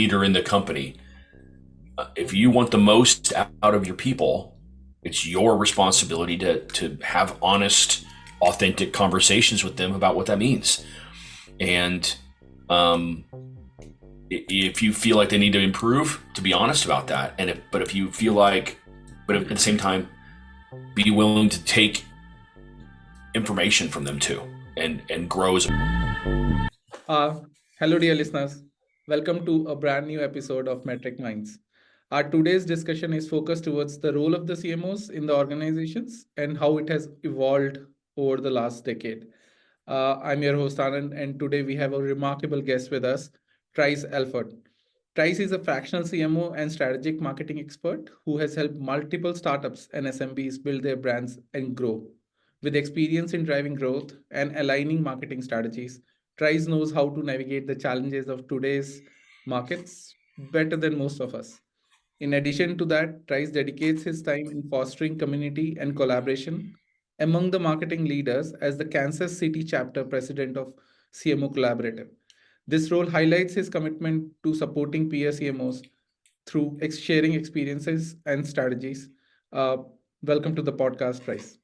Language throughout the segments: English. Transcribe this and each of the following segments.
leader in the company. If you want the most out of your people, it's your responsibility to have honest, authentic conversations with them about what that means. And if you feel like they need to improve, to be honest about that. But if you feel like, but at the same time, be willing to take information from them too, and grow as. Uh, Hello, dear listeners. Welcome to a brand new episode of MetricMinds. Our today's discussion is focused towards the role of the CMOs in the organizations and how it has evolved over the last decade. I'm your host Anand, and today we have a remarkable guest with us, Trice Alford. Trice is a fractional CMO and strategic marketing expert who has helped multiple startups and SMBs build their brands and grow. With experience in driving growth and aligning marketing strategies, Trice knows how to navigate the challenges of today's markets better than most of us. In addition to that, Trice dedicates his time in fostering community and collaboration among the marketing leaders as the Kansas City chapter president of CMO Collaborative. This role highlights his commitment to supporting peer CMOs through sharing experiences and strategies. Uh, Welcome to the podcast, Trice.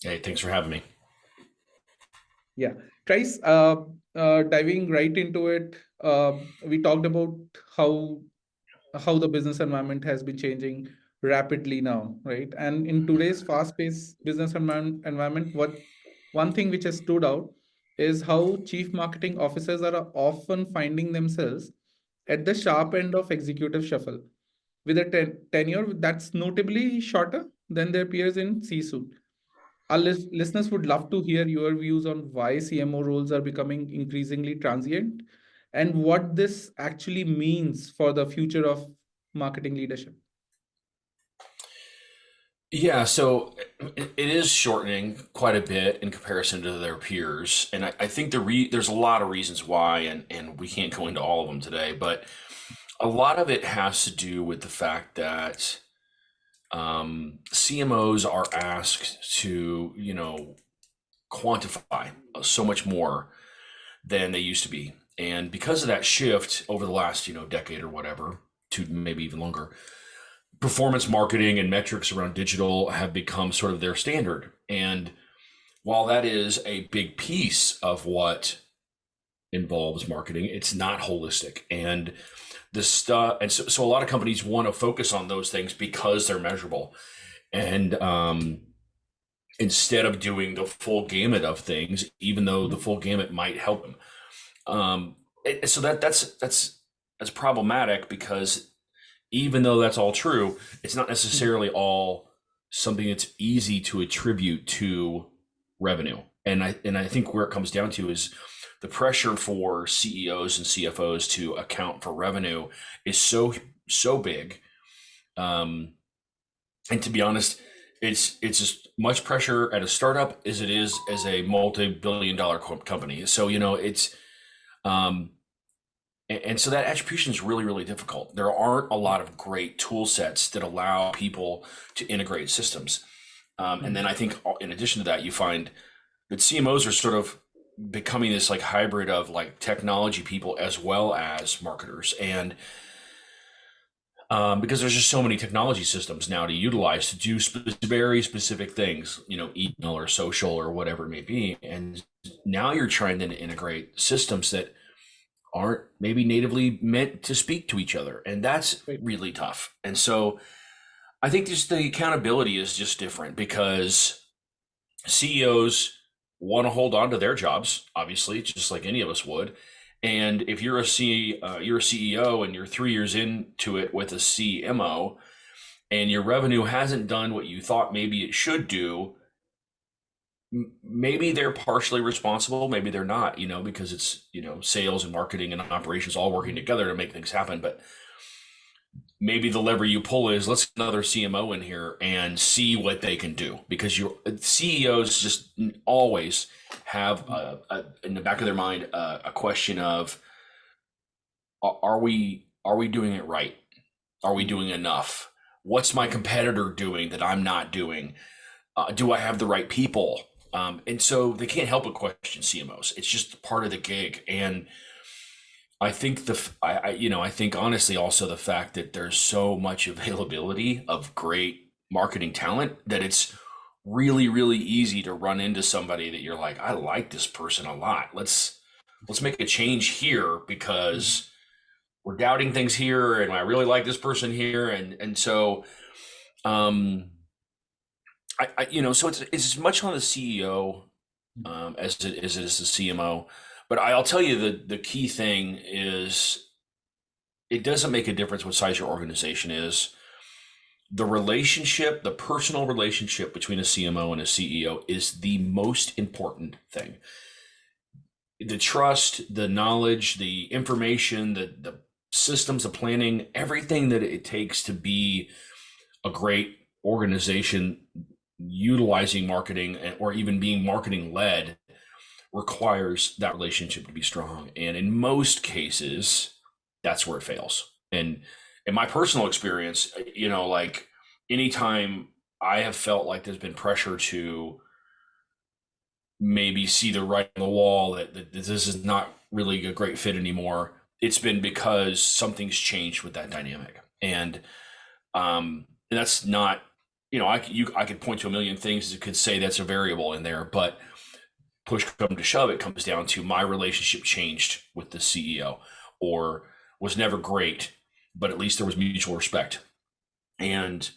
Hey, thanks for having me. Yeah, Trice, diving right into it, we talked about how how the business environment has been changing rapidly now, right? And in today's fast-paced business environment, what one thing which has stood out is how chief marketing officers are often finding themselves at the sharp end of executive shuffle with a tenure that's notably shorter than their peers in C-suite. Our listeners would love to hear your views on why CMO roles are becoming increasingly transient and what this actually means for the future of marketing leadership. Yeah, so it is shortening quite a bit in comparison to their peers, and I think there's a lot of reasons why, and we can't go into all of them today, but a lot of it has to do with the fact that CMOs are asked to, quantify so much more than they used to be, and because of that shift over the last, decade or whatever, to maybe even longer, performance marketing and metrics around digital have become sort of their standard. And while that is a big piece of what involves marketing, it's not holistic. And the stuff, and so a lot of companies want to focus on those things because they're measurable. And instead of doing the full gamut of things, even though the full gamut might help them. So that's problematic because even though that's all true, it's not necessarily all something that's easy to attribute to revenue. And I think where it comes down to is the pressure for CEOs and CFOs to account for revenue is so big. And to be honest, it's as much pressure at a startup as it is as a multi-billion-dollar company. So it's and so that attribution is really, really difficult. There aren't a lot of great tool sets that allow people to integrate systems. And then I think in addition to that, you find that CMOs are sort of becoming this like hybrid of like technology people as well as marketers. And because there's just so many technology systems now to utilize to do very specific things, email or social or whatever it may be. And now you're trying to integrate systems that aren't maybe natively meant to speak to each other. And that's Right. really tough. And so I think just the accountability is just different because CEOs want to hold on to their jobs, obviously, just like any of us would. And if you're you're a CEO and you're 3 years into it with a CMO and your revenue hasn't done what you thought maybe it should do, maybe they're partially responsible, maybe they're not, because it's, sales and marketing and operations all working together to make things happen. But maybe the lever you pull is let's get another CMO in here and see what they can do, because your CEOs just always have in the back of their mind a question of are we doing it right? Are we doing enough? What's my competitor doing that I'm not doing? Do I have the right people? And so they can't help but question CMOs. It's just part of the gig. And I think I think honestly also the fact that there's so much availability of great marketing talent that it's really, really easy to run into somebody that you're like, I like this person a lot. Let's make a change here Mhm. because we're doubting things here, and I really like this person here, and so um, so it's as much on the CEO as it is the CMO. But I'll tell you the key thing is it doesn't make a difference what size your organization is. The personal relationship between a CMO and a CEO is the most important thing. The trust, the knowledge, the information, the systems, the planning, everything that it takes to be a great organization utilizing marketing or even being marketing led requires that relationship to be strong. And in most cases, that's where it fails. And in my personal experience, like anytime I have felt like there's been pressure to maybe see the writing on the wall that this is not really a great fit anymore, it's been because something's changed with that dynamic. And that's not, I could point to a million things that could say that's a variable in there, but push come to shove, it comes down to my relationship changed with the CEO or was never great, but at least there was mutual respect. And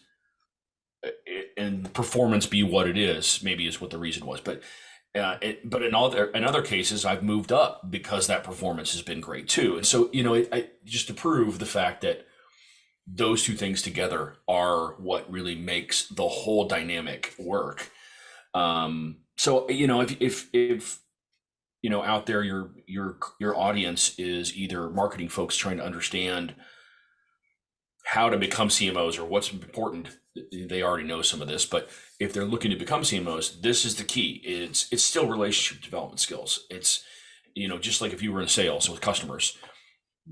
performance be what it is, maybe is what the reason was. But in other cases, I've moved up because that performance has been great too. And so, just to prove the fact that those two things together are what really makes the whole dynamic work. So, if out there your audience is either marketing folks trying to understand how to become CMOs or what's important, they already know some of this, but if they're looking to become CMOs, this is the key. It's still relationship development skills. It's just like if you were in sales with customers,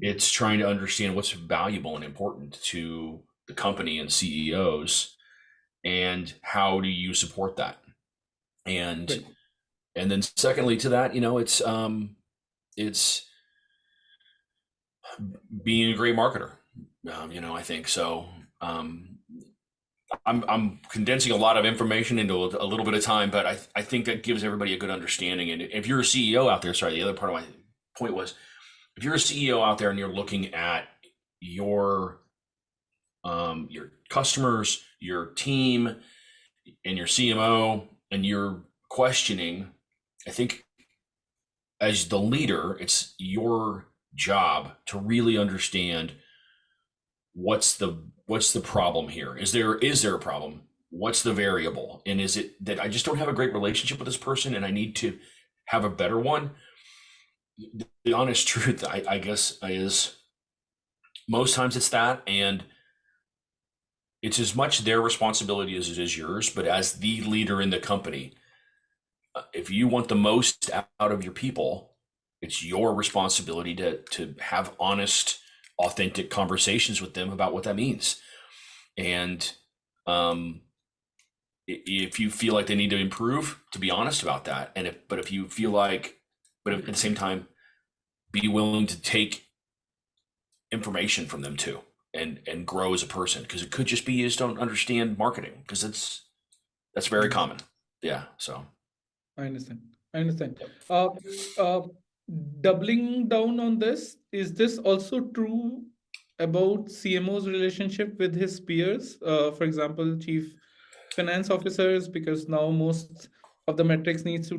it's trying to understand what's valuable and important to the company and CEOs, and how do you support that. and Right. and then secondly to that, it's being a great marketer. I think so. um, I'm condensing a lot of information into a little bit of time, but I think that gives everybody a good understanding. And if you're a CEO out there, sorry, the other part of my point was, if you're a CEO out there and you're looking at your customers, your team, and your CMO, and you're questioning, I think as the leader, it's your job to really understand what's the problem here. Is there a problem? What's the variable? And is it that I just don't have a great relationship with this person and I need to have a better one? The honest truth, I guess, is most times it's that, and it's as much their responsibility as it is yours. But as the leader in the company, if you want the most out of your people, it's your responsibility to have honest, authentic conversations with them about what that means. And um, if you feel like they need to improve, to be honest about that. But if you feel like, but at the same time, be willing to take information from them too, and grow as a person, because it could just be you just don't understand marketing, because that's I very understand. common. Yeah. So. I understand. I understand. Yep. Uh, doubling down on this, is this also true about CMO's relationship with his peers? For example, chief finance officers, because now most of the metrics needs to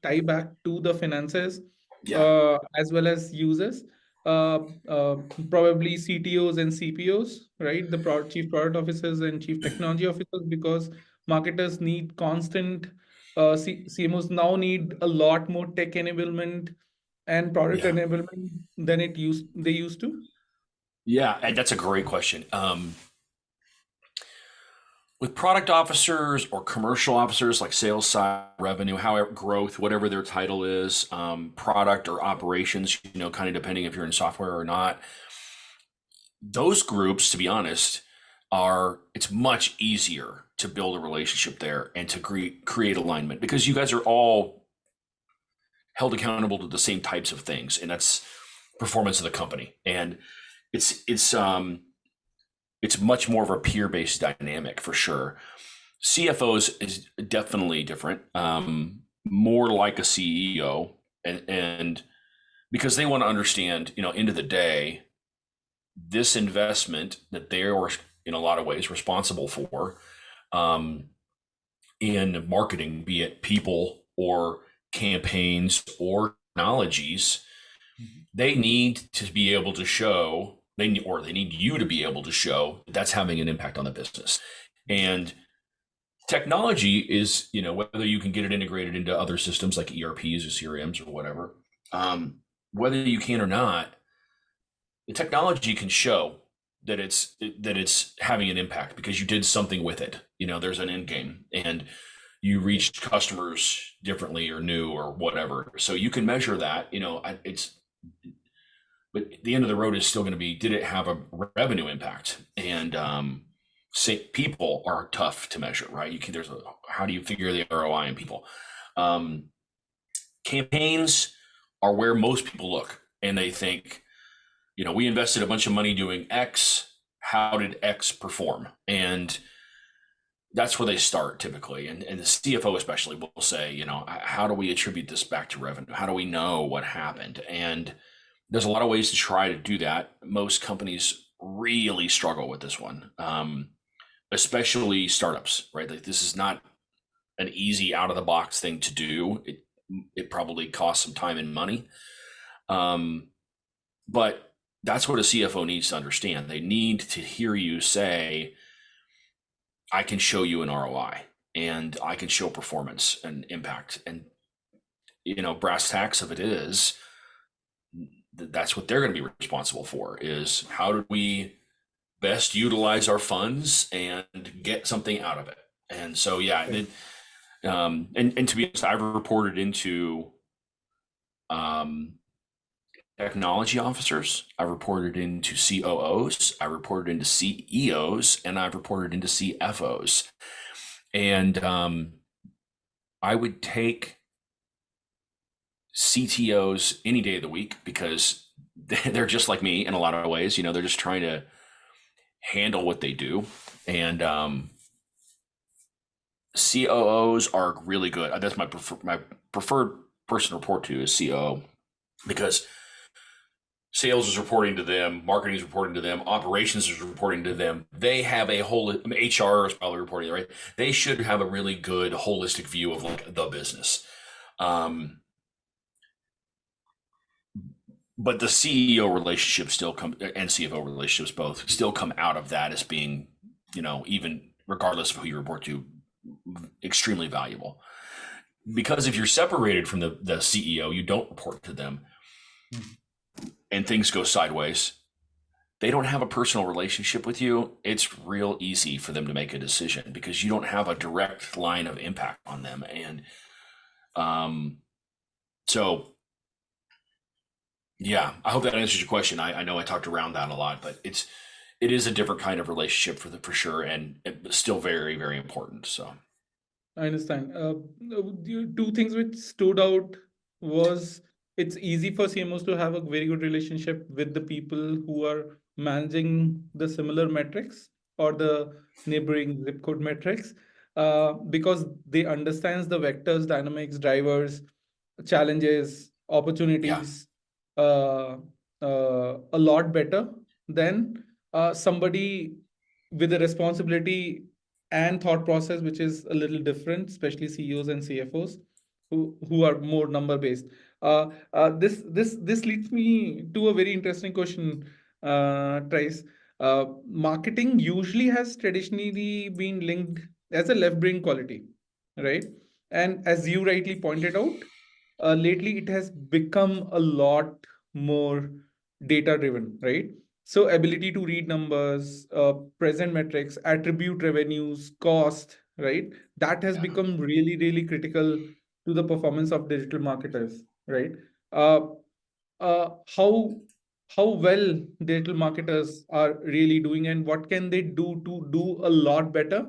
tie back to the finances, Yeah. as well as users. Uh, uh, Probably CTOs and CPOs, right? The chief product officers and chief technology officers, because marketers need constant, CMOs now need a lot more tech enablement and product Yeah. enablement than they used to. Yeah. And that's a great question. With product officers or commercial officers, like sales side, revenue, however, growth, whatever their title is, product or operations, kind of depending if you're in software or not, those groups, to be honest, it's much easier to build a relationship there and to create alignment, because you guys are all held accountable to the same types of things. And that's performance of the company. And it's it's um it's much more of a peer-based dynamic for sure. CFOs is definitely different, more like a CEO, and because they want to understand, end of the day, this investment that they are in a lot of ways responsible for, um, in marketing, be it people or campaigns or technologies, they need to be able to show they need you to be able to show that's having an impact on the business. And technology is, whether you can get it integrated into other systems like ERPs or CRMs or whatever, whether you can or not, the technology can show that it's having an impact because you did something with it. There's an end game and you reached customers differently or new or whatever. So you can measure that. But the end of the road is still going to be, did it have a revenue impact? And say people are tough to measure, right? How do you figure the ROI in people? Campaigns are where most people look and they think, we invested a bunch of money doing X. How did X perform? And that's where they start typically. And the CFO especially will say, how do we attribute this back to revenue? How do we know what happened? And there's a lot of ways to try to do that. Most companies really struggle with this one, especially startups, right? Like this is not an easy out of the box thing to do. It probably costs some time and money. But that's what a CFO needs to understand. They need to hear you say, I can show you an ROI and I can show performance and impact. And, brass tacks of it is, that's what they're going to be responsible for, is how do we best utilize our funds and get something out of it. And so, yeah, and to be honest, I've reported into technology officers, I reported into COOs, I reported into CEOs, and I've reported into CFOs. And I would take CTOs any day of the week because they're just like me in a lot of ways. They're just trying to handle what they do. And COOs are really good. That's my preferred person to report to is COO, because sales is reporting to them, marketing is reporting to them, operations is reporting to them. They have a whole, HR is probably reporting, right? They should have a really good holistic view of like the business. But the CEO relationship still and CFO relationships both still come out of that as being, even regardless of who you report to, extremely valuable. Because if you're separated from the CEO, you don't report to them, and things go sideways, they don't have a personal relationship with you. It's real easy for them to make a decision because you don't have a direct line of impact on them. And so, yeah, I hope that answers your question. I know I talked around that a lot, but it is a different kind of relationship for sure, and it's still very, very important. So I understand. Two things which stood out was it's easy for CMOs to have a very good relationship with the people who are managing the similar metrics or the neighboring zip code metrics, because they understands the vectors, dynamics, drivers, challenges, yeah, opportunities, uh, a lot better than somebody with a responsibility and thought process which is a little different, especially CEOs and CFOs who are more number based. This leads me to a very interesting question, Trice. Marketing usually has traditionally been linked as a left brain quality, right? And as you rightly pointed out, lately it has become a lot more data driven, right? So ability to read numbers, present metrics, attribute revenues, cost, right? That has yeah, become really, really critical to the performance of digital marketers, right? Uh, uh, how how well digital marketers are really doing and what can they do to do a lot better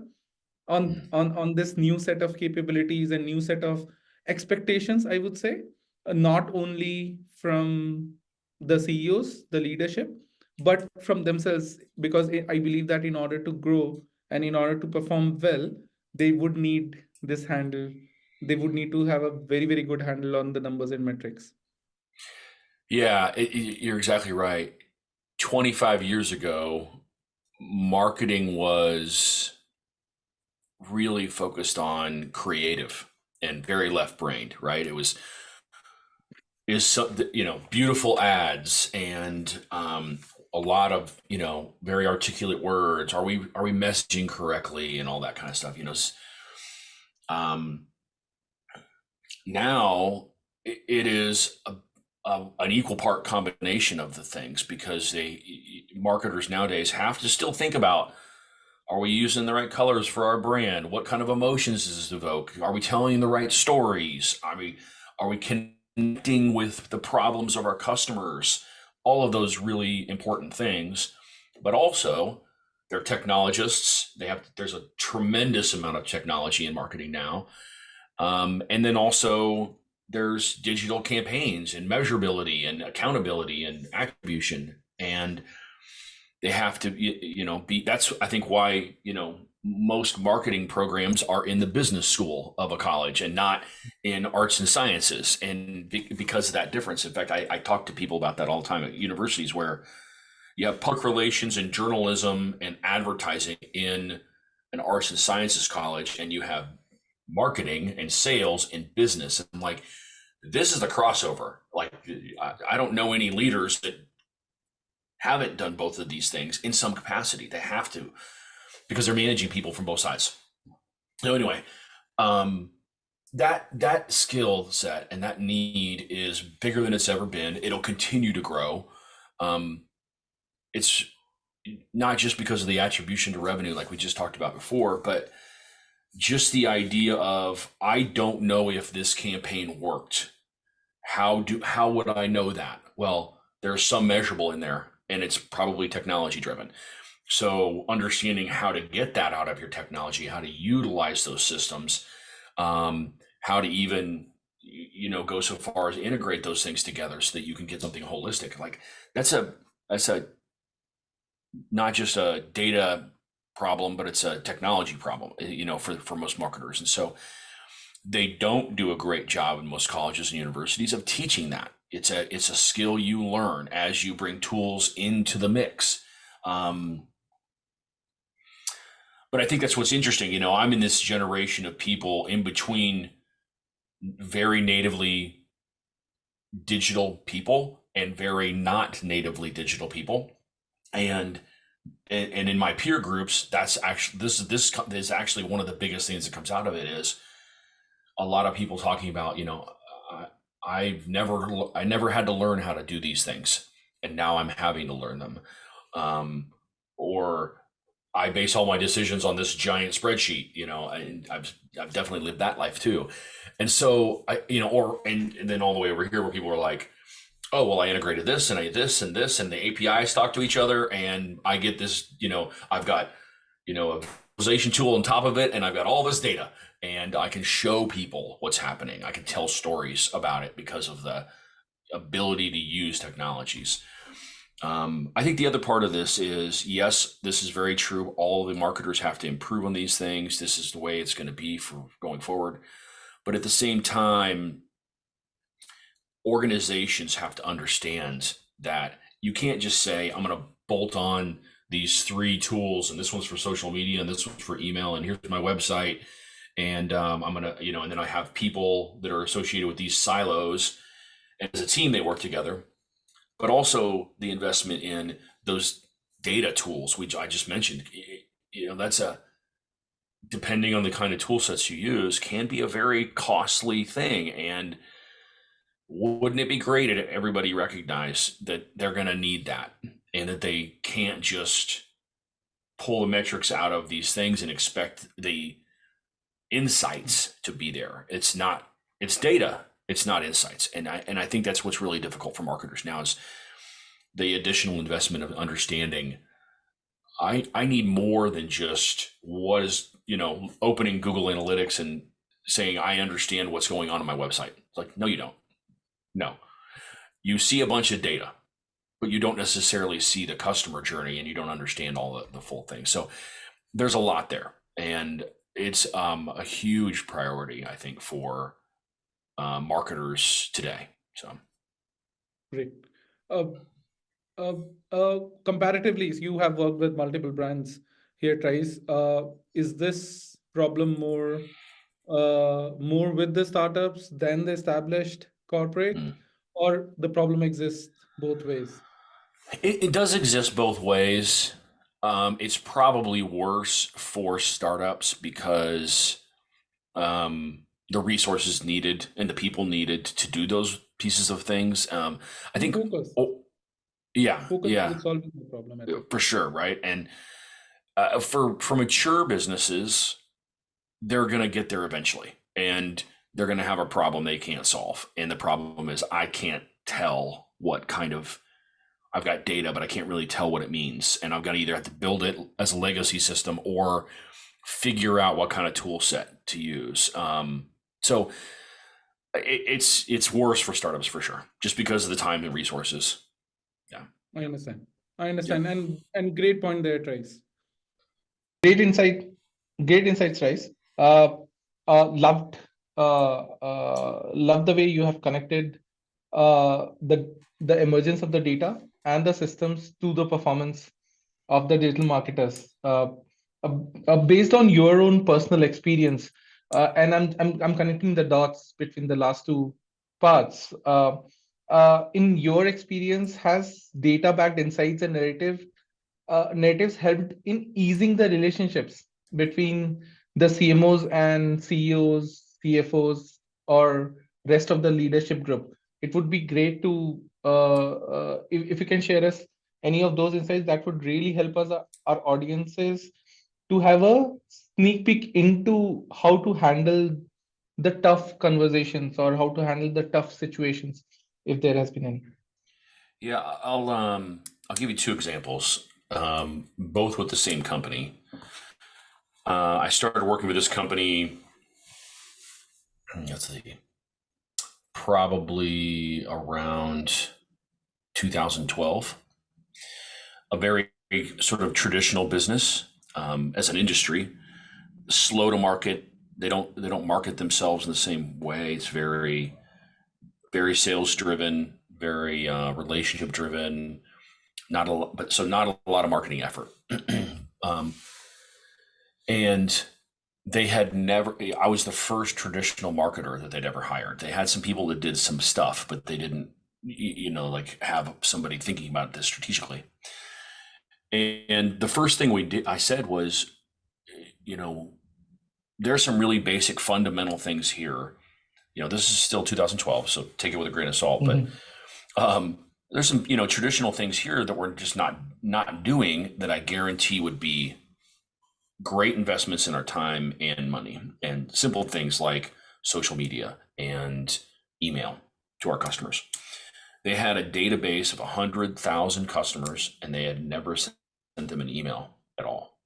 on this new set of capabilities and new set of expectations, I would say, not only from the CEOs, the leadership, but from themselves, because I believe that in order to grow and in order to perform well, they would need this handle. They would need to have a very, very good handle on the numbers and metrics. Yeah, you're exactly right. 25 years ago, marketing was really focused on creative and very left-brained, right? It was is so, beautiful ads and a lot of very articulate words. Are we messaging correctly and all that kind of stuff? Um, Now it is an equal part combination of the things because marketers nowadays have to still think about, are we using the right colors for our brand? What kind of emotions does this evoke? Are we telling the right stories? Are we connecting with the problems of our customers? All of those really important things, but also they're technologists. There's a tremendous amount of technology in marketing now. And then also there's digital campaigns and measurability and accountability and attribution. And they have to, that's, I think, why, most marketing programs are in the business school of a college and not in arts and sciences. And because of that difference, in fact, I talk to people about that all the time at universities where you have public relations and journalism and advertising in an arts and sciences college, and you have marketing and sales and business. And I'm like, this is the crossover. Like, I don't know any leaders that haven't done both of these things in some capacity. They have to, because they're managing people from both sides. So anyway, that skill set and that need is bigger than it's ever been. It'll continue to grow. It's not just because of the attribution to revenue, like we just talked about before, but just the idea of, I don't know if this campaign worked. How would I know that? Well, there's some measurable in there, and it's probably technology driven. So understanding how to get that out of your technology, how to utilize those systems, how to even go so far as integrate those things together so that you can get something holistic. Like that's a not just a data problem, but it's a technology problem, for most marketers. And so they don't do a great job in most colleges and universities of teaching that. It's a skill you learn as you bring tools into the mix. But I think that's what's interesting. I'm in this generation of people in between very natively digital people and very not natively digital people. And in my peer groups, that's actually this is actually one of the biggest things that comes out of it is a lot of people talking about, I never had to learn how to do these things, and now I'm having to learn them. Or I base all my decisions on this giant spreadsheet, and I've definitely lived that life too. And so and then all the way over here where people are like, oh, well, I integrated this and I did this and this, and the APIs talk to each other, and I get this, I've got, a visualization tool on top of it, and I've got all this data, and I can show people what's happening. I can tell stories about it because of the ability to use technologies. I think the other part of this is, yes, this is very true. All the marketers have to improve on these things. This is the way it's going to be for going forward. But at the same time, organizations have to understand that you can't just say, I'm going to bolt on these 3 tools, and this one's for social media, and this one's for email, and here's my website. And I'm going to, and then I have people that are associated with these silos. And as a team, they work together. But also the investment in those data tools, which I just mentioned, that's depending on the kind of tool sets you use, can be a very costly thing. And wouldn't it be great if everybody recognized that they're going to need that, and that they can't just pull the metrics out of these things and expect the insights to be there? It's data. It's not insights. And I think that's what's really difficult for marketers now is the additional investment of understanding. I need more than just opening Google Analytics and saying, I understand what's going on my website. It's like, no, you don't. No, you see a bunch of data but you don't necessarily see the customer journey and you don't understand all the full thing. So there's a lot there, and it's a huge priority, I think, for marketers today. So Great. Uh, Comparatively, you have worked with multiple brands here, Trice. Is this problem more with the startups than the established corporate, mm. or the problem exists both ways? It does exist both ways. It's probably worse for startups because the resources needed and the people needed to do those pieces of things. I And think, focus. oh, yeah, Focus yeah, towards solving the problem, I think. for sure, right? And for mature businesses, they're going to get there eventually, and they're going to have a problem they can't solve. And the problem is, I can't tell what kind of I've got data, but I can't really tell what it means. And I've got to either have to build it as a legacy system or figure out what kind of tool set to use. So it's worse for startups for sure, just because of the time and resources. Yeah. I understand. I Yep. understand. And great point there, Trice. Great insight. Great insights, Trice. Uh, loved the way you have connected the emergence of the data and the systems to the performance of the digital marketers. Based on your own personal experience, and I'm connecting the dots between the last two parts. In your experience, has data-backed insights and narratives helped in easing the relationships between the CMOs and CEOs, CFOs, or rest of the leadership group? It would be great to if you can share us any of those insights. That would really help us, our audiences, to have a sneak peek into how to handle the tough conversations or how to handle the tough situations, if there has been any. Yeah, I'll give you two examples, both with the same company. I started working with this company, let's see, probably around 2012. A very sort of traditional business, as an industry, slow to market. They don't market themselves in the same way. It's very sales driven, very relationship driven. Not a lot, but so not a lot of marketing effort. um, and they had never. I was the first traditional marketer that they'd ever hired. They had some people that did some stuff, but they didn't, like have somebody thinking about this strategically. And the first thing I said was, you know, there's some really basic fundamental things here. This is still 2012, so take it with a grain of salt. But there's some, traditional things here that we're just not doing that I guarantee would be great investments in our time and money, and simple things like social media and email to our customers. They had a database of 100,000 customers, and they had never sent them an email at all.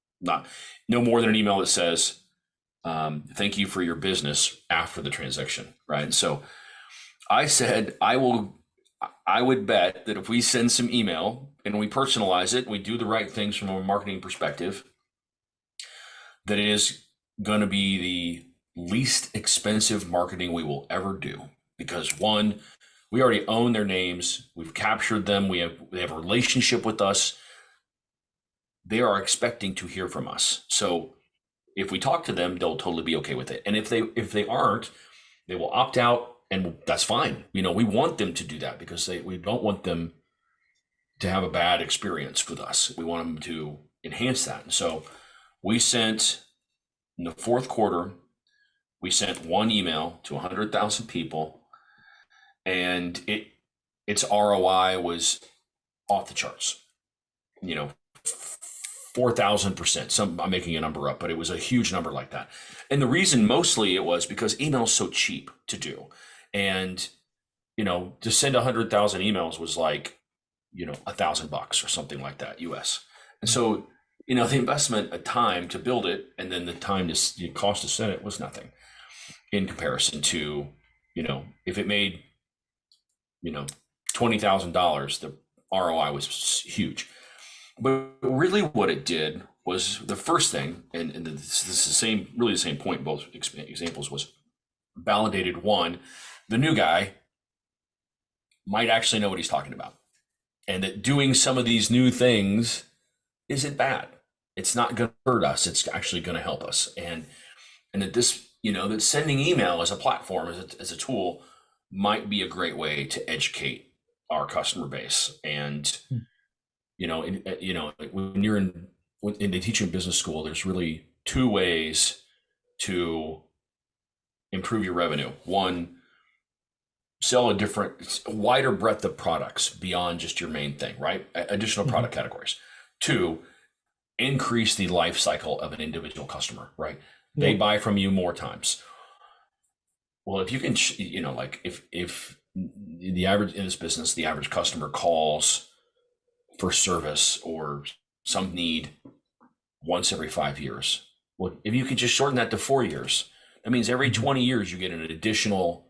No more than an email that says, thank you for your business after the transaction, right? And so I said, I would bet that if we send some email and we personalize it, we do the right things from a marketing perspective, that it is going to be the least expensive marketing we will ever do. Because one, we already own their names. We've captured them. They have a relationship with us. They are expecting to hear from us. So if we talk to them, they'll totally be okay with it. And if they aren't, they will opt out, and that's fine. We want them to do that because we don't want them to have a bad experience with us. We want them to enhance that. And so we sent, in the fourth quarter, we sent one email to 100,000 people, and its ROI was off the charts. 4,000%. I'm making a number up, but it was a huge number like that. And the reason mostly it was because email is so cheap to do. And, to send 100,000 emails was like, $1,000 or something like that, US. And so, the investment of time to build it, and then the cost to send it was nothing in comparison to, if it made, $20,000, the ROI was huge. But really what it did was the first thing, and this is the same point, both examples, was validated one, the new guy might actually know what he's talking about. And that doing some of these new things isn't bad. It's not going to hurt us. It's actually going to help us. And that this, that sending email as a platform, as a tool, might be a great way to educate our customer base. And when you're in the teaching business school, there's really two ways to improve your revenue. One, sell a wider breadth of products beyond just your main thing, right? Additional product categories. Two, increase the life cycle of an individual customer, right? They buy from you more times. Well, if you can, if the average in this business, the average customer calls for service or some need once every 5 years. Well, if you could just shorten that to 4 years, that means every 20 years you get an additional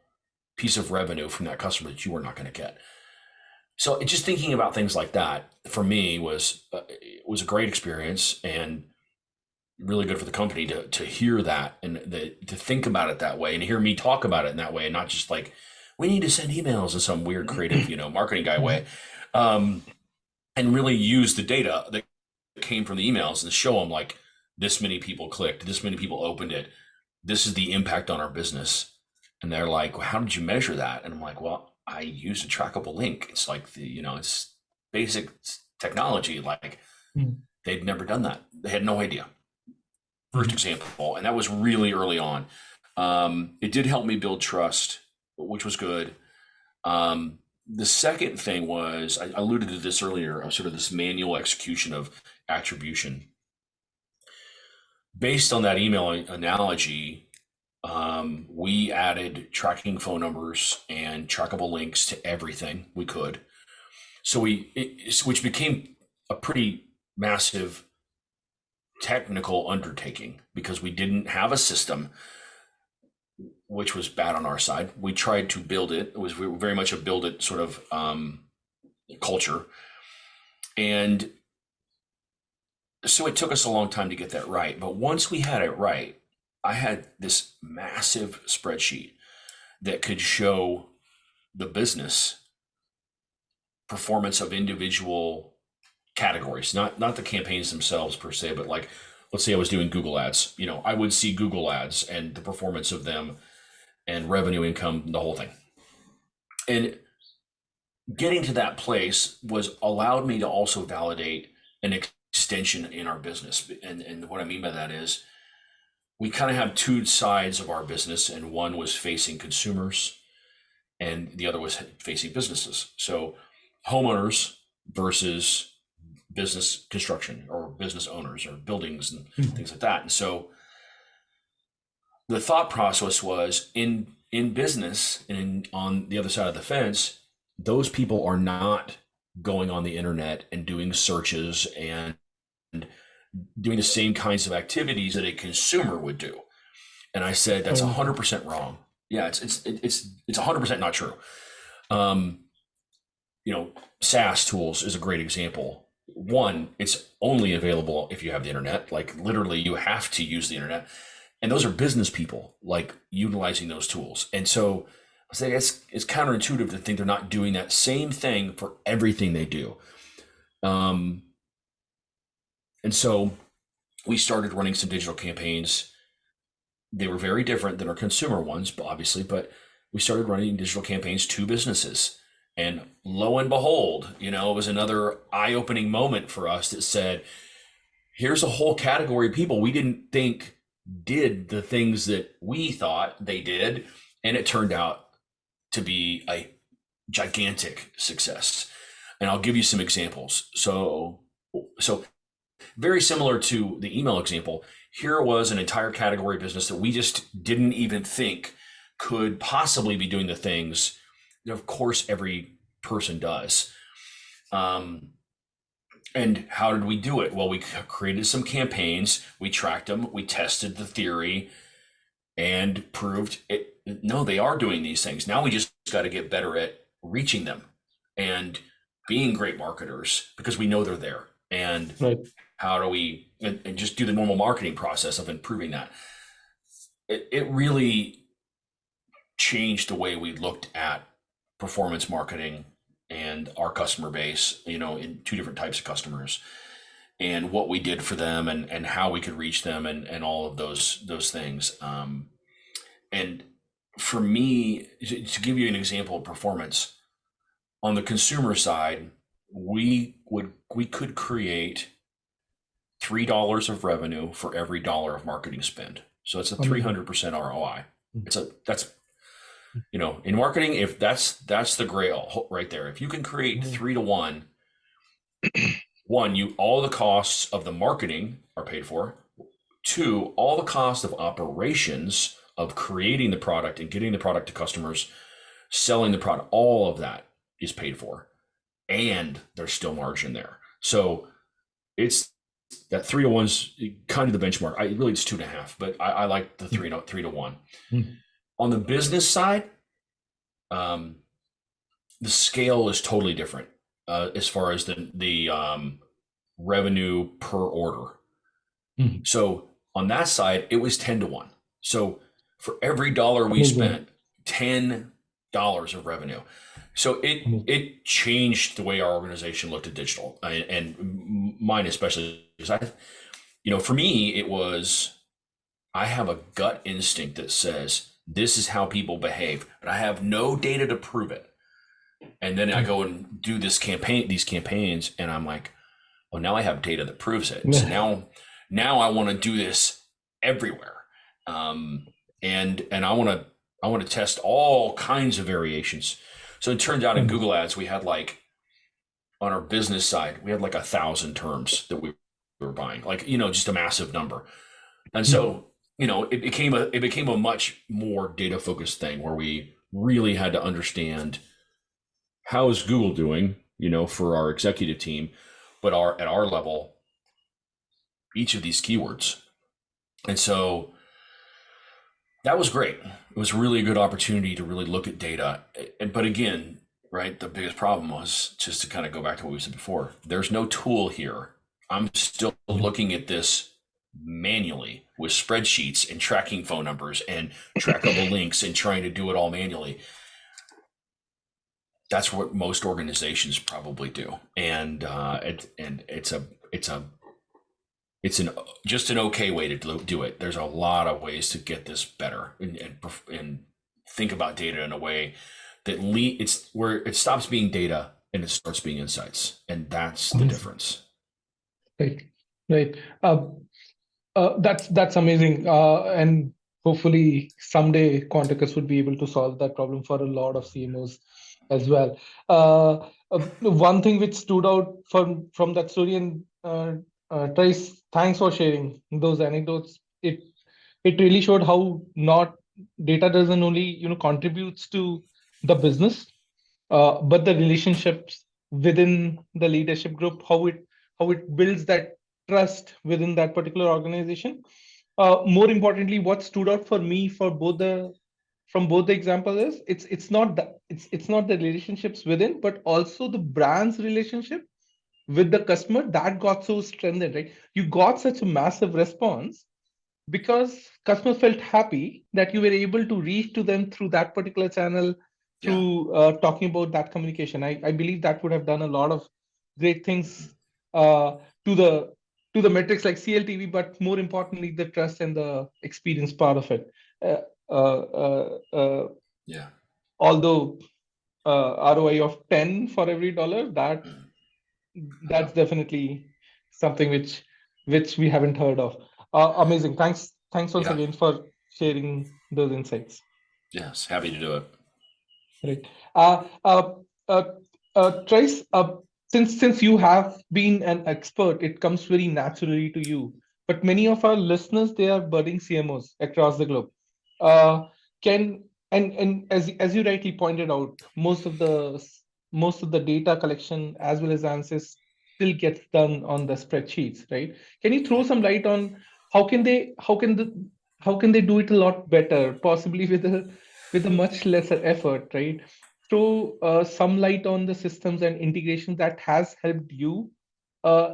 piece of revenue from that customer that you were not going to get. So just thinking about things like that for me was a great experience and really good for the company to hear that and to think about it that way and hear me talk about it in that way, and not just like, we need to send emails in some weird creative, marketing guy way, and really use the data that came from the emails and show them like, this many people clicked, this many people opened it, this is the impact on our business. And they're like, well, how did you measure that? And I'm like, well, I use a trackable link. It's like it's basic technology. Like they'd never done that. They had no idea. First example. And that was really early on. It did help me build trust, which was good. The second thing was, I alluded to this earlier, sort of this manual execution of attribution. Based on that email analogy, we added tracking phone numbers and trackable links to everything we could. So which became a pretty massive technical undertaking because we didn't have a system, which was bad on our side. We tried to build it. It was very much a build it sort of culture. And so it took us a long time to get that right. But once we had it right, I had this massive spreadsheet that could show the business performance of individual categories, not the campaigns themselves per se, but like, let's say I was doing Google ads, I would see Google ads and the performance of them and revenue, income, the whole thing. And getting to that place allowed me to also validate an extension in our business. And what I mean by that is, we kind of have two sides of our business, and one was facing consumers and the other was facing businesses. So homeowners versus business construction or business owners or buildings and things like that. And so the thought process was in business and on the other side of the fence, those people are not going on the internet and doing searches and doing the same kinds of activities that a consumer would do. And I said, that's 100% wrong. Yeah, it's 100% not true. SaaS tools is a great example. One, it's only available if you have the internet. Like literally you have to use the internet. And those are business people like utilizing those tools. And so I say it's counterintuitive to think they're not doing that same thing for everything they do. And so we started running some digital campaigns. They were very different than our consumer ones, obviously, but we started running digital campaigns to businesses. And lo and behold, it was another eye-opening moment for us that said, here's a whole category of people we didn't think did the things that we thought they did. And it turned out to be a gigantic success. And I'll give you some examples. So very similar to the email example, here was an entire category business that we just didn't even think could possibly be doing the things that, of course, every person does. And how did we do it? Well, we created some campaigns, we tracked them, we tested the theory and proved it. No, they are doing these things. Now we just got to get better at reaching them. And being great marketers because we know they're there. And Right. how do we, and just do the normal marketing process of improving that. It really changed the way we looked at performance marketing and our customer base, in two different types of customers, and what we did for them, and how we could reach them, and all of those things. And for me, to give you an example of performance, on the consumer side, we could create $3 of revenue for every dollar of marketing spend. So it's a 300% ROI. That's in marketing, if that's the grail right there. If you can create 3 to 1, all the costs of the marketing are paid for. 2, all the cost of operations of creating the product and getting the product to customers, selling the product, all of that is paid for, and there's still margin there. So it's that 3 to 1's kind of the benchmark. It's 2.5, but I like the 3 to 1. On the business side, the scale is totally different as far as the revenue per order. So on that side, it was 10 to 1. So for every dollar we spent, $10 of revenue. So it changed the way our organization looked at digital, and mine especially, because for me, it was, I have a gut instinct that says this is how people behave, but I have no data to prove it. And then I go and do these campaigns, and I'm like, well, now I have data that proves it. So now I want to do this everywhere, and I want to test all kinds of variations. So it turned out in Google Ads, we had on our business side, we had 1,000 terms that we were buying, just a massive number. And so, it became a much more data focused thing where we really had to understand, how is Google doing, for our executive team, but at our level, each of these keywords. And so that was great. It was really a good opportunity to really look at data. But again, right, the biggest problem was, just to kind of go back to what we said before, there's no tool here. I'm still looking at this manually with spreadsheets and tracking phone numbers and trackable links and trying to do it all manually. That's what most organizations probably do. And it's just an okay way to do it. There's a lot of ways to get this better, and think about data in a way that it's where it stops being data and it starts being insights, and that's the difference. Right. That's amazing. And hopefully someday Quanticus would be able to solve that problem for a lot of CMOs as well. One thing which stood out from that story, and Trice, thanks for sharing those anecdotes. It really showed how not data doesn't only contributes to the business, but the relationships within the leadership group, how it builds that trust within that particular organization. More importantly, what stood out for me from both the examples is it's not the relationships within, but also the brand's relationship with the customer that got so strengthened, right? You got such a massive response because customers felt happy that you were able to reach to them through that particular channel, through talking about that communication. I believe that would have done a lot of great things to the metrics like CLTV, but more importantly, the trust and the experience part of it. Although ROI of 10 for every dollar, that's definitely something which we haven't heard of. Amazing. Thanks once again for sharing those insights. Yes, happy to do it. Right. Trice, since you have been an expert, it comes very naturally to you. But many of our listeners, they are budding CMOs across the globe. And as you rightly pointed out, most of the data collection as well as answers still gets done on the spreadsheets, right? Can you throw some light on how can they do it a lot better, possibly with a much lesser effort, right? throw some light on the systems and integration that has helped you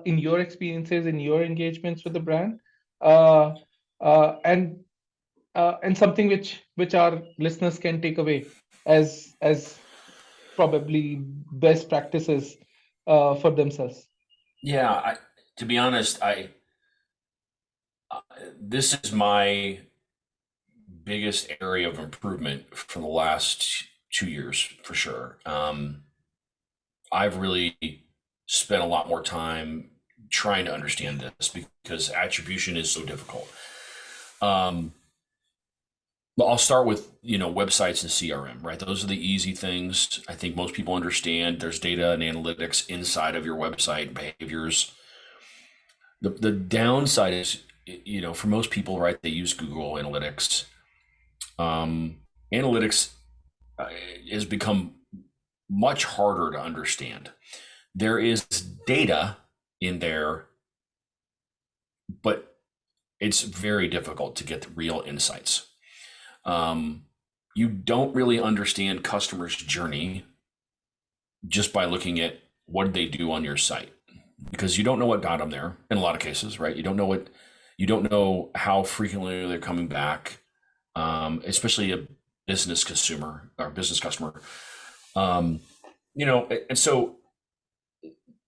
in your experiences, in your engagements with the brand, uh, uh, and and something which our listeners can take away as probably best practices for themselves. Yeah, to be honest, this is my biggest area of improvement for the last 2 years for sure. I've really spent a lot more time trying to understand this because attribution is so difficult. Um, I'll start with websites and CRM, right? Those are the easy things. I think most people understand. There's data and analytics inside of your website behaviors. The downside is, for most people, right? They use Google Analytics. Analytics has become much harder to understand. There is data in there, but it's very difficult to get the real insights. You don't really understand customers' journey just by looking at what they do on your site, because you don't know what got them there in a lot of cases, right? You don't know how frequently they're coming back, especially a business consumer or business customer. And so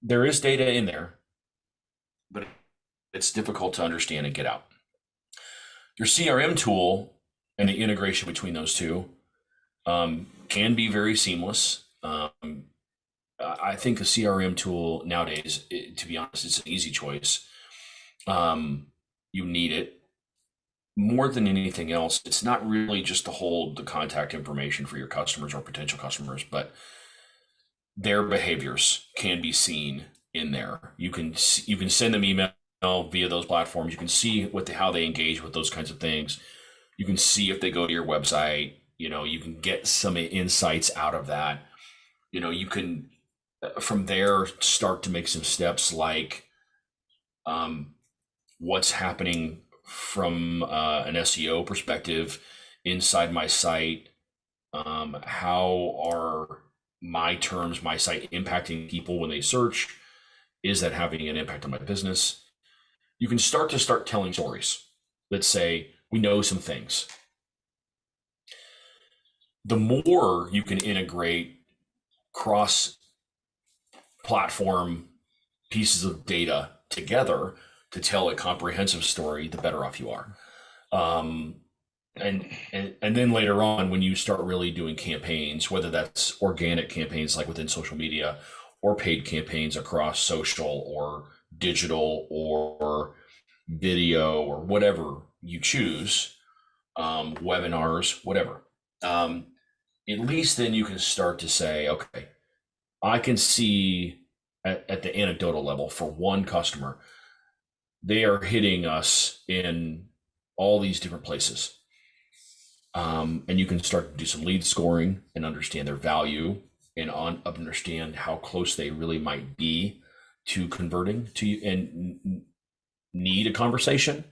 there is data in there, but it's difficult to understand and get out. Your CRM tool and the integration between those two can be very seamless. I think a CRM tool nowadays, to be honest, it's an easy choice. You need it more than anything else. It's not really just to hold the contact information for your customers or potential customers, but their behaviors can be seen in there. You can send them email via those platforms. You can see how they engage with those kinds of things. You can see if they go to your website. You can get some insights out of that. You can from there start to make some steps like what's happening from an SEO perspective inside my site. How are my terms, my site impacting people when they search? Is that having an impact on my business? You can start telling stories that say, we know some things. The more you can integrate cross platform pieces of data together to tell a comprehensive story, the better off you are. And then later on, when you start really doing campaigns, whether that's organic campaigns like within social media or paid campaigns across social or digital or video or whatever you choose, webinars, whatever, at least then you can start to say, okay, I can see at the anecdotal level for one customer, they are hitting us in all these different places. And you can start to do some lead scoring and understand their value and understand how close they really might be to converting to you and need a conversation.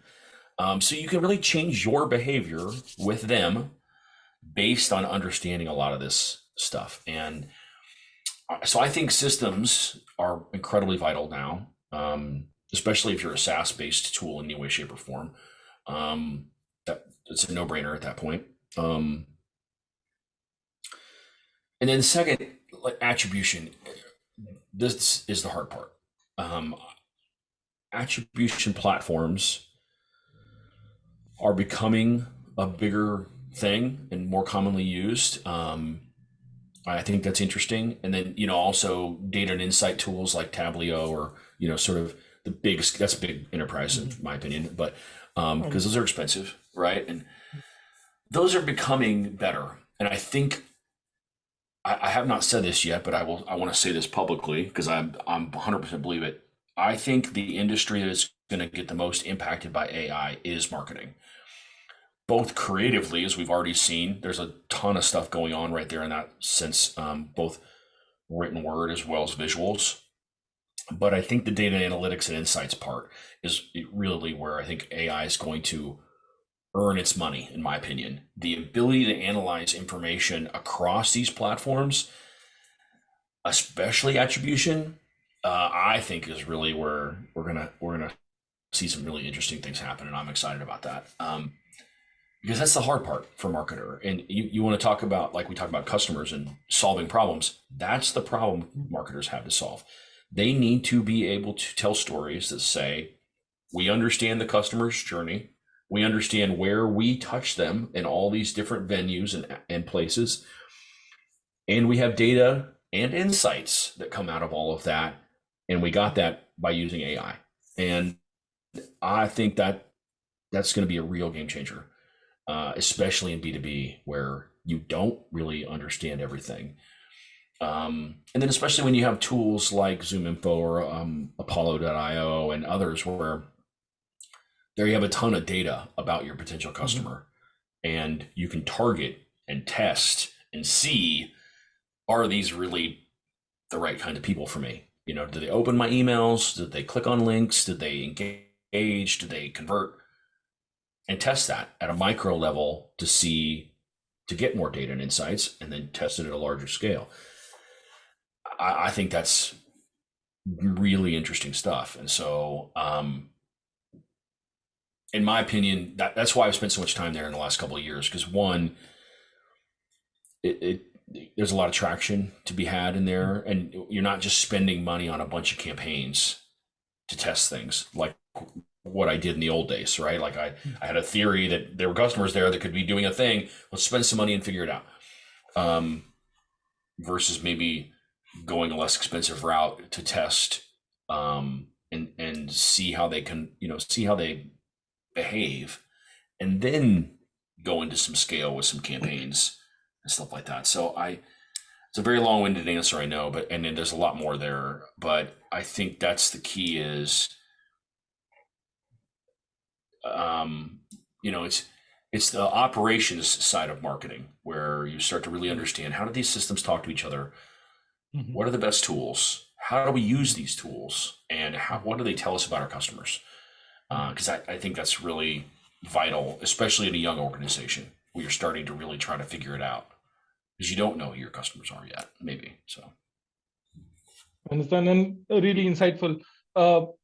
So you can really change your behavior with them based on understanding a lot of this stuff. And so I think systems are incredibly vital now, especially if you're a SaaS-based tool in any way, shape, or form. It's a no-brainer at that point. And then second, like attribution. This is the hard part. Attribution platforms are becoming a bigger thing and more commonly used. I think that's interesting. And then, also data and insight tools like Tableau or, sort of that's a big enterprise in my opinion, but because those are expensive, right? And those are becoming better. And I think I have not said this yet, but I want to say this publicly because I'm 100% believe it. I think the industry that is going to get the most impacted by AI is marketing. Both creatively, as we've already seen, there's a ton of stuff going on right there in that sense, both written word as well as visuals. But I think the data analytics and insights part is really where I think AI is going to earn its money, in my opinion. The ability to analyze information across these platforms, especially attribution, I think is really where we're gonna see some really interesting things happen, and I'm excited about that. Because that's the hard part for marketer. And you want to talk about, like we talk about customers and solving problems. That's the problem marketers have to solve. They need to be able to tell stories that say, we understand the customer's journey. We understand where we touch them in all these different venues and places. And we have data and insights that come out of all of that. And we got that by using AI. And I think that's going to be a real game changer, especially in B2B where you don't really understand everything. And then especially when you have tools like ZoomInfo or Apollo.io and others where there you have a ton of data about your potential customer, and you can target and test and see, are these really the right kind of people for me? You know, do they open my emails? Did they click on links? Did they engage? Did they convert? And test that at a micro level to get more data and insights, and then test it at a larger scale. I think that's really interesting stuff. And so, in my opinion, that's why I've spent so much time there in the last couple of years. Because one, there's a lot of traction to be had in there, and you're not just spending money on a bunch of campaigns to test things like what I did in the old days, right? Like I had a theory that there were customers there that could be doing a thing. Let's spend some money and figure it out. Versus maybe going a less expensive route to test and see how they can, see how they behave, and then go into some scale with some campaigns and stuff like that. So it's a very long-winded answer, I know, and then there's a lot more there, but I think that's the key is, it's the operations side of marketing where you start to really understand, how do these systems talk to each other? What are the best tools? How do we use these tools? And what do they tell us about our customers? Because I think that's really vital, especially in a young organization where you're starting to really try to figure it out, because you don't know who your customers are yet, maybe. So, I understand, and really insightful. To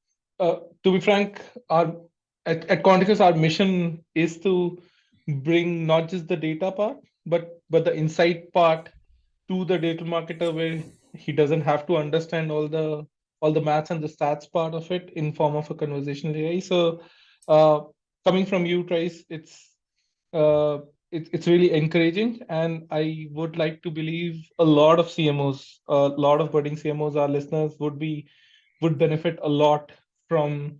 be frank, at Quanticus, our mission is to bring not just the data part, but the insight part to the data marketer, where he doesn't have to understand all the maths and the stats part of it in form of a conversational AI. So, coming from you, Trice, it's really encouraging, and I would like to believe a lot of CMOs, a lot of budding CMOs, our listeners would benefit a lot from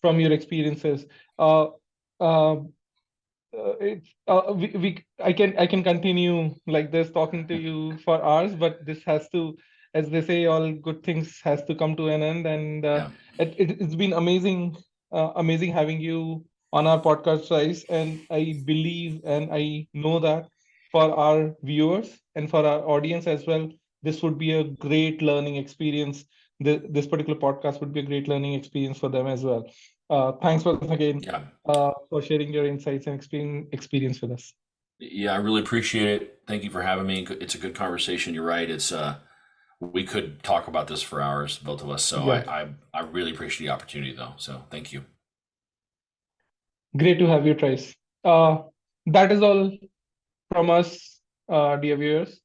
your experiences. I can continue like this talking to you for hours, but this has to, as they say, all good things has to come to an end. And it's been amazing having you on our podcast, Trice. And I believe and I know that for our viewers and for our audience as well, this would be a great learning experience. This particular podcast would be a great learning experience for them as well. Thanks once again for sharing your insights and experience with us. Yeah, I really appreciate it. Thank you for having me. It's a good conversation. You're right. It's we could talk about this for hours, both of us. So yeah. I really appreciate the opportunity, though. So thank you. Great to have you, Trice. That is all from us, dear viewers.